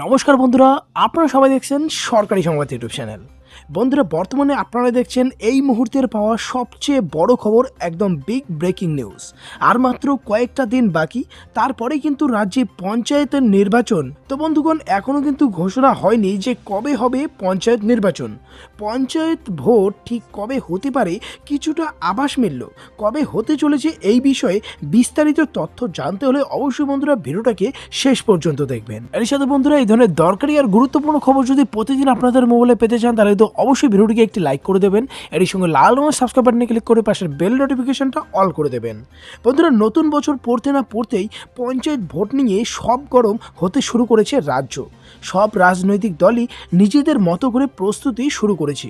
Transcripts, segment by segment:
নমস্কার বন্ধুরা, আপনারা সবাই দেখছেন সরকারি সংবাদ ইউটিউব চ্যানেল। বন্ধুরা, বর্তমানে আপনারা দেখছেন এই মুহূর্তের পাওয়া সবচেয়ে বড় খবর, একদম বিগ ব্রেকিং নিউজ। আর মাত্র কয়েকটা দিন বাকি, তারপরে কিন্তু রাজ্যে পঞ্চায়েতের নির্বাচন। তো বন্ধুগণ, এখনও কিন্তু ঘোষণা হয়নি যে কবে হবে পঞ্চায়েত নির্বাচন। পঞ্চায়েত ভোট ঠিক কবে হতে পারে কিছুটা আভাস মিলল। কবে হতে চলেছে এই বিষয়ে বিস্তারিত তথ্য জানতে হলে অবশ্যই বন্ধুরা ভিডিওটাকে শেষ পর্যন্ত দেখবেন। এর সাথে বন্ধুরা, এই ধরনের দরকারি আর গুরুত্বপূর্ণ খবর যদি প্রতিদিন আপনাদের মোবাইলে পেতে চান, তাহলে তো অবশ্যই ভিডিওটিকে একটি লাইক করে দেবেন। এর সঙ্গে লাল রঙের সাবস্ক্রাইব বাটনে ক্লিক করে পাশের বেল নোটিফিকেশনটা অল করে দেবেন। বন্ধুরা, নতুন বছর পড়তে না পড়তেই পঞ্চায়েত ভোট নিয়ে সব গরম হতে শুরু করেছে রাজ্য। সব রাজনৈতিক দলই নিজেদের মতো করে প্রস্তুতি শুরু করেছে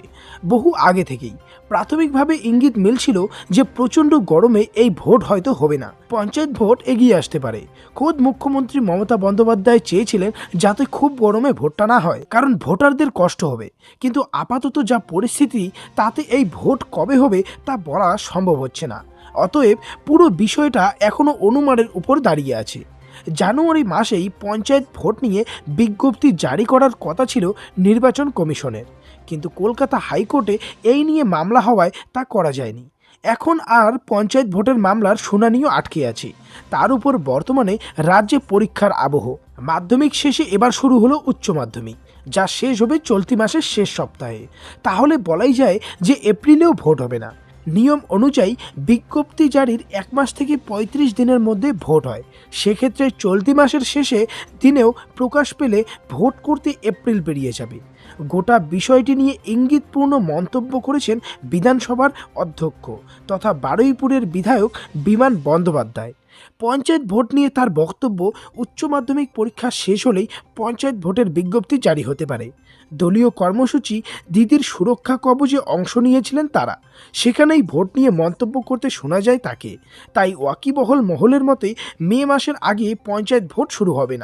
বহু আগে থেকেই। প্রাথমিকভাবে ইঙ্গিত মিলছিল যে প্রচণ্ড গরমে এই ভোট হয়তো হবে না, পঞ্চায়েত ভোট এগিয়ে আসতে পারে। খোদ মুখ্যমন্ত্রী মমতা বন্দ্যোপাধ্যায় চেয়েছিলেন যাতে খুব গরমে ভোটটা না হয়, কারণ ভোটারদের কষ্ট হবে। কিন্তু আপাতত যা পরিস্থিতি, তাতে এই ভোট কবে হবে তা বলা সম্ভব হচ্ছে না। অতএব পুরো বিষয়টা এখনও অনুমানের উপর দাঁড়িয়ে আছে। জানুয়ারি মাসেই পঞ্চায়েত ভোট নিয়ে বিজ্ঞপ্তি জারি করার কথা ছিল নির্বাচন কমিশনের, কিন্তু কলকাতা হাইকোর্টে এই নিয়ে মামলা হওয়ায় তা করা যায়নি। এখন আর পঞ্চায়েত ভোটের মামলার শুনানিও আটকে আছে। তার উপর বর্তমানে রাজ্যে পরীক্ষার আবহ। মাধ্যমিক শেষে এবার শুরু হলো উচ্চ মাধ্যমিক, যা শেষ হবে চলতি মাসের শেষ সপ্তাহে। তাহলে বলাই যায় যে এপ্রিলেও ভোট হবে না। নিয়ম অনুযায়ী বিজ্ঞপ্তি জারির 1 মাস থেকে 35 দিনের মধ্যে ভোট হয়। সেক্ষেত্রে চলতি মাসের শেষে দিনেও প্রকাশ পেলে ভোট করতে এপ্রিল পেরিয়ে যাবে। গোটা বিষয়টি নিয়ে ইঙ্গিতপূর্ণ মন্তব্য করেছেন বিধানসভার অধ্যক্ষ তথা বারুইপুরের বিধায়ক বিমান বন্দ্যোপাধ্যায়। পঞ্চায়েত ভোট নিয়ে তার বক্তব্য, উচ্চ মাধ্যমিক পরীক্ষা শেষ হলেই পঞ্চায়েত ভোটের বিজ্ঞপ্তি জারি হতে পারে। দলীয় কর্মসূচি দিদির সুরক্ষা কবচে অংশ নিয়েছিলেন তারা, সেখানেই ভোট নিয়ে মন্তব্য করতে শোনা যায় তাকে। তাই ওয়াকিবহল মহলের মতে মে মাসের আগে পঞ্চায়েত ভোট শুরু হবে না।